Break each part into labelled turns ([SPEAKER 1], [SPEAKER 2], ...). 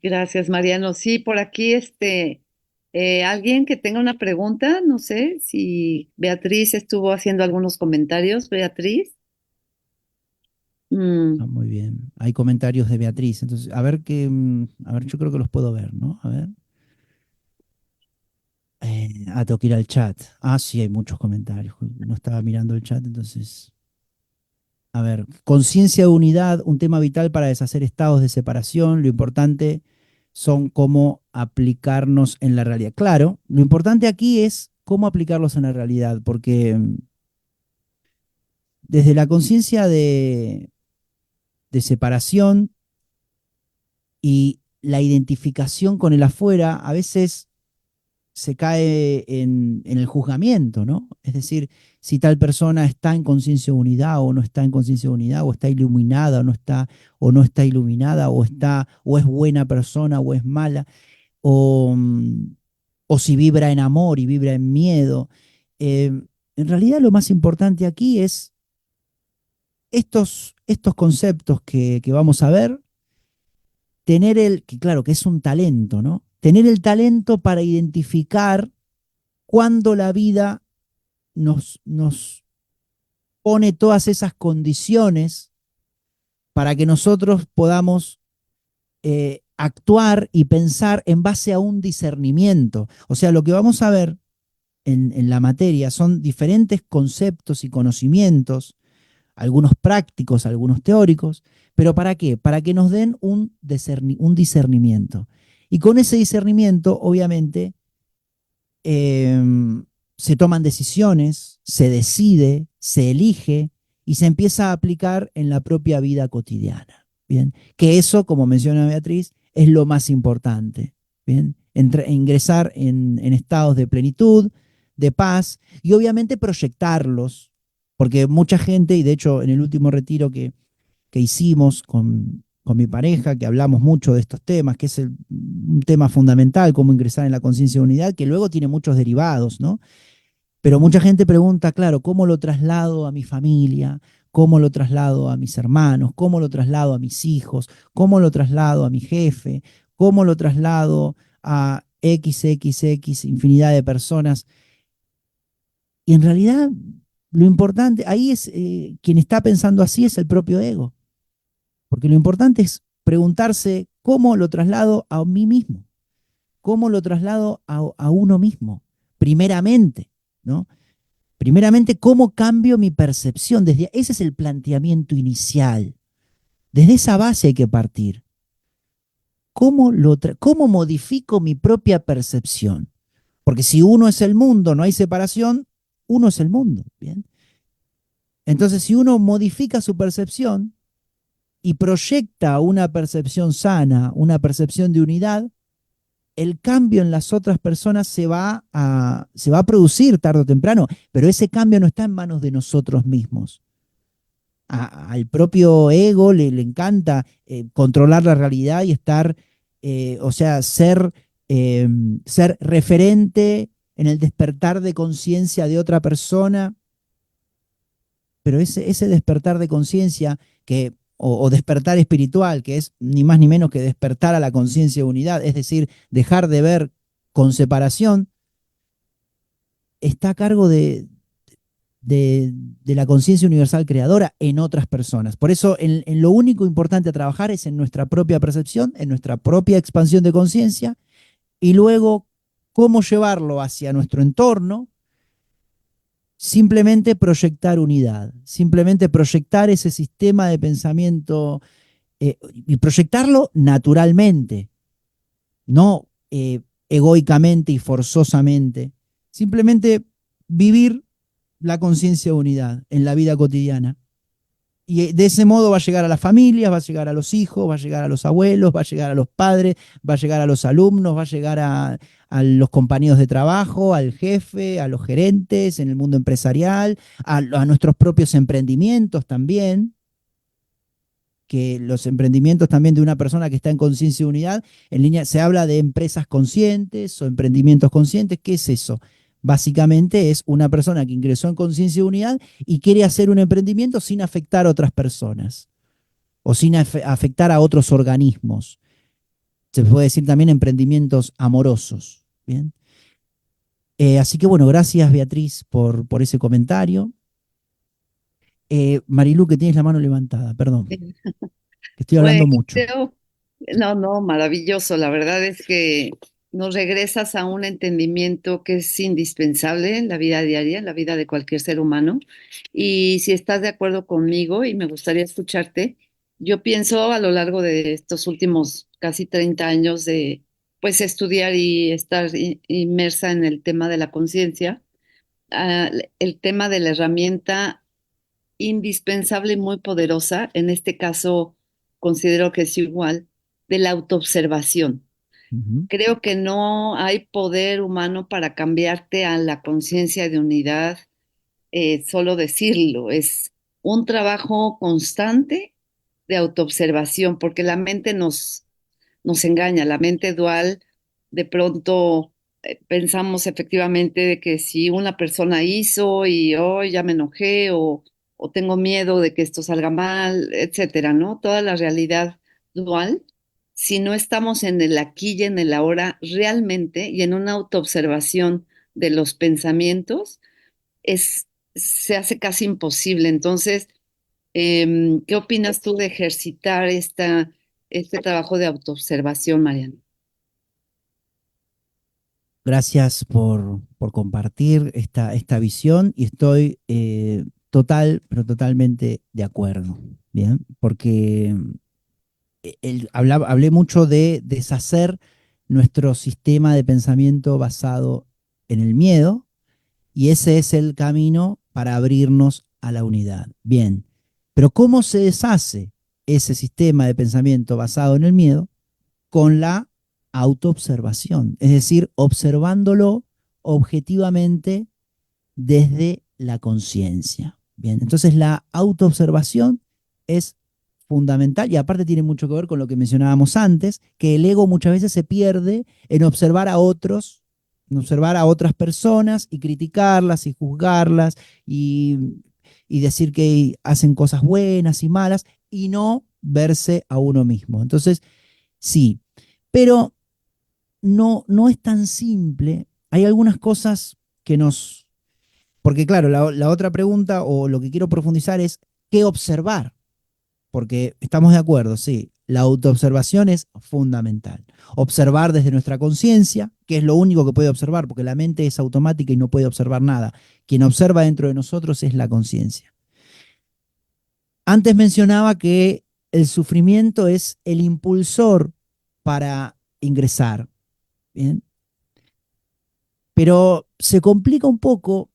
[SPEAKER 1] Gracias, Mariano. Sí, por aquí, alguien que tenga una pregunta, no sé si Beatriz estuvo haciendo algunos comentarios. Beatriz.
[SPEAKER 2] Ah,
[SPEAKER 1] Mm,
[SPEAKER 2] muy bien. Hay comentarios de Beatriz. Entonces, a ver qué, a ver, yo creo que los puedo ver, ¿no? A ver. Tengo que ir al chat. Ah, sí, hay muchos comentarios. No estaba mirando el chat, entonces. A ver, conciencia de unidad, un tema vital para deshacer estados de separación. Lo importante son cómo aplicarnos en la realidad. Claro, lo importante aquí es cómo aplicarlos en la realidad, porque desde la conciencia de separación y la identificación con el afuera, a veces se cae en el juzgamiento, ¿no? Es decir, si tal persona está en conciencia de unidad o no está en conciencia de unidad, o está iluminada o no está iluminada, o es buena persona o es mala, o, o si vibra en amor y vibra en miedo. Eh, en realidad lo más importante aquí es estos conceptos que vamos a ver, que claro, que es un talento, ¿no? Tener el talento para identificar cuando la vida nos pone todas esas condiciones para que nosotros podamos actuar y pensar en base a un discernimiento. O sea, lo que vamos a ver en la materia son diferentes conceptos y conocimientos, algunos prácticos, algunos teóricos, pero ¿para qué? Para que nos den un discernimiento. Y con ese discernimiento, obviamente, eh, se toman decisiones, se decide, se elige y se empieza a aplicar en la propia vida cotidiana. Bien, que eso, como menciona Beatriz, es lo más importante. Bien, ingresar en estados de plenitud, de paz y obviamente proyectarlos, porque mucha gente, y de hecho en el último retiro que hicimos con mi pareja, que hablamos mucho de estos temas, que es un tema fundamental, cómo ingresar en la conciencia de unidad, que luego tiene muchos derivados, ¿no? Pero mucha gente pregunta, claro, ¿cómo lo traslado a mi familia? ¿Cómo lo traslado a mis hermanos? ¿Cómo lo traslado a mis hijos? ¿Cómo lo traslado a mi jefe? ¿Cómo lo traslado a XXX infinidad de personas? Y en realidad lo importante ahí es, quien está pensando así es el propio ego. Porque lo importante es preguntarse cómo lo traslado a mí mismo, cómo lo traslado a uno mismo, primeramente, ¿no? Primeramente, cómo cambio mi percepción. Ese es el planteamiento inicial. Desde esa base hay que partir. ¿Cómo modifico mi propia percepción? Porque si uno es el mundo, no hay separación, uno es el mundo. ¿Bien? Entonces, si uno modifica su percepción y proyecta una percepción sana, una percepción de unidad, el cambio en las otras personas se va a producir tarde o temprano, pero ese cambio no está en manos de nosotros mismos. Al propio ego le encanta controlar la realidad y estar, o sea, ser referente en el despertar de conciencia de otra persona, pero ese despertar de conciencia o despertar espiritual, que es ni más ni menos que despertar a la conciencia de unidad, es decir, dejar de ver con separación, está a cargo de la conciencia universal creadora en otras personas. Por eso, en lo único importante a trabajar es en nuestra propia percepción, en nuestra propia expansión de conciencia, y luego cómo llevarlo hacia nuestro entorno. Simplemente proyectar unidad, simplemente proyectar ese sistema de pensamiento y proyectarlo naturalmente, no egoicamente y forzosamente. Simplemente vivir la conciencia de unidad en la vida cotidiana. Y de ese modo va a llegar a las familias, va a llegar a los hijos, va a llegar a los abuelos, va a llegar a los padres, va a llegar a los alumnos, va a llegar a los compañeros de trabajo, al jefe, a los gerentes en el mundo empresarial, a nuestros propios emprendimientos también, que los emprendimientos también de una persona que está en conciencia de unidad, en línea se habla de empresas conscientes o emprendimientos conscientes. ¿Qué es eso? Básicamente es una persona que ingresó en conciencia de unidad y quiere hacer un emprendimiento sin afectar a otras personas o sin afectar a otros organismos, se puede decir también emprendimientos amorosos. Bien. Así que bueno, gracias Beatriz por ese comentario. Marilu, que tienes la mano levantada, perdón, que estoy
[SPEAKER 1] Bueno,
[SPEAKER 2] hablando mucho.
[SPEAKER 1] creo, no, no, maravilloso. La verdad es que nos regresas a un entendimiento que es indispensable en la vida diaria, en la vida de cualquier ser humano. Y si estás de acuerdo conmigo, y me gustaría escucharte, yo pienso a lo largo de estos últimos casi 30 años de, pues, estudiar y estar inmersa en el tema de la conciencia, el tema de la herramienta indispensable y muy poderosa, en este caso considero que es igual, de la autoobservación.
[SPEAKER 2] Ujú,
[SPEAKER 1] Creo que no hay poder humano para cambiarte a la conciencia de unidad, solo decirlo, es un trabajo constante de autoobservación, porque la mente nos engaña, la mente dual, de pronto pensamos efectivamente de que si una persona hizo y hoy ya me enojé o tengo miedo de que esto salga mal, etcétera, ¿no? Toda la realidad dual, si no estamos en el aquí y en el ahora realmente y en una autoobservación de los pensamientos, se hace casi imposible. Entonces, ¿qué opinas tú de ejercitar este trabajo de autoobservación, Mariana?
[SPEAKER 2] gracias por compartir esta visión y estoy total, pero totalmente de acuerdo. Bien, porque hablé mucho de deshacer nuestro sistema de pensamiento basado en el miedo y ese es el camino para abrirnos a la unidad. Bien, pero ¿cómo se deshace ese sistema de pensamiento basado en el miedo? Con la autoobservación, es decir, observándolo objetivamente desde la conciencia. Bien, entonces la autoobservación es fundamental y aparte tiene mucho que ver con lo que mencionábamos antes, que el ego muchas veces se pierde en observar a otros, en observar a otras personas y criticarlas y juzgarlas y, y decir que hacen cosas buenas y malas y no verse a uno mismo. Entonces, sí, pero no es tan simple. Hay algunas cosas que nos... Porque claro, la otra pregunta o lo que quiero profundizar es qué observar, porque estamos de acuerdo, sí, la autoobservación es fundamental. Observar desde nuestra conciencia, que es lo único que puede observar, porque la mente es automática y no puede observar nada. Quien observa dentro de nosotros es la conciencia. Antes mencionaba que el sufrimiento es el impulsor para ingresar. Bien, pero se complica un poco,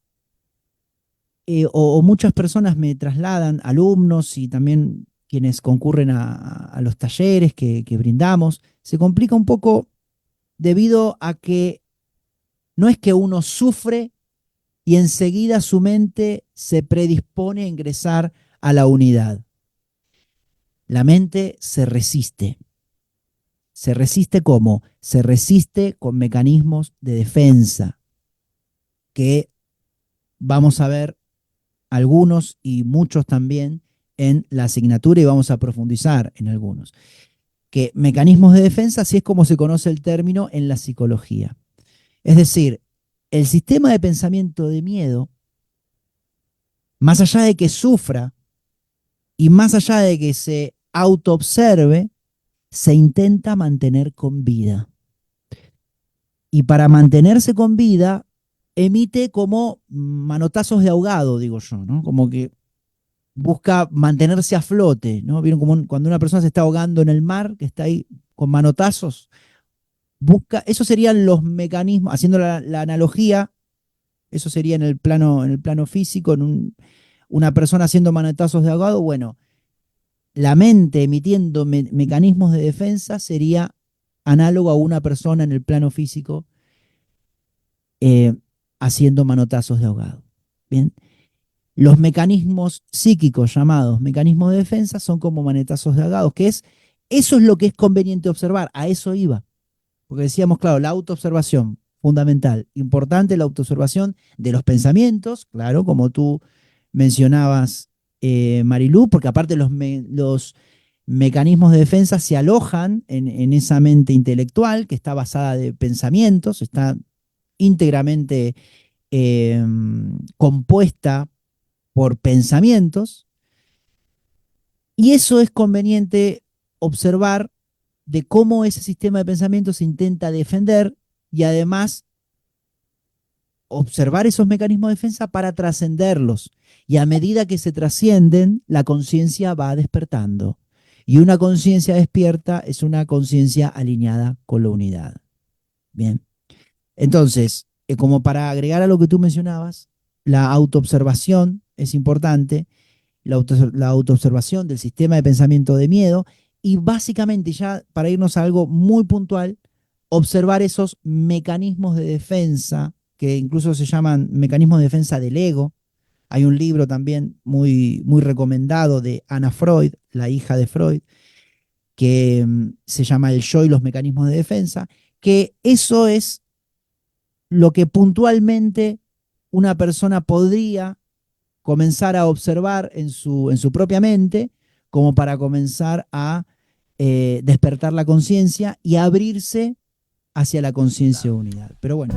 [SPEAKER 2] o muchas personas me trasladan, alumnos y también quienes concurren a los talleres que brindamos, se complica un poco debido a que no es que uno sufre y enseguida su mente se predispone a ingresar a la unidad. La mente se resiste. ¿Se resiste cómo? Se resiste con mecanismos de defensa que vamos a ver algunos y muchos también en la asignatura y vamos a profundizar en algunos. Que mecanismos de defensa, así es como se conoce el término en la psicología. Es decir, el sistema de pensamiento de miedo, más allá de que sufra y más allá de que se autoobserve, se intenta mantener con vida. Y para mantenerse con vida, emite como manotazos de ahogado, digo yo, ¿no? Como que busca mantenerse a flote, ¿no? ¿Vieron como cuando una persona se está ahogando en el mar, que está ahí con manotazos? Busca, esos serían los mecanismos, haciendo la analogía, eso sería en el plano físico, una persona haciendo manotazos de ahogado, bueno, la mente emitiendo mecanismos de defensa sería análogo a una persona en el plano físico eh, haciendo manotazos de ahogado. Bien, los mecanismos psíquicos llamados mecanismos de defensa son como manetazos de ahogado, eso es lo que es conveniente observar, a eso iba. Porque decíamos, claro, la autoobservación, fundamental, importante la autoobservación de los pensamientos, claro, como tú mencionabas, Marilú, porque aparte mecanismos de defensa se alojan en esa mente intelectual que está basada de pensamientos, está íntegramente eh, compuesta por pensamientos, y eso es conveniente observar de cómo ese sistema de pensamientos se intenta defender y además observar esos mecanismos de defensa para trascenderlos. Y a medida que se trascienden, la conciencia va despertando. Y una conciencia despierta es una conciencia alineada con la unidad. Bien. Entonces, como para agregar a lo que tú mencionabas, la autoobservación es importante, la autoobservación del sistema de pensamiento de miedo y básicamente, ya para irnos a algo muy puntual, observar esos mecanismos de defensa que incluso se llaman mecanismos de defensa del ego. Hay un libro también muy, muy recomendado de Anna Freud, la hija de Freud, que se llama El yo y los mecanismos de defensa, que eso es lo que puntualmente una persona podría comenzar a observar en su propia mente, como para comenzar a despertar la conciencia y abrirse hacia la conciencia de unidad. Pero bueno,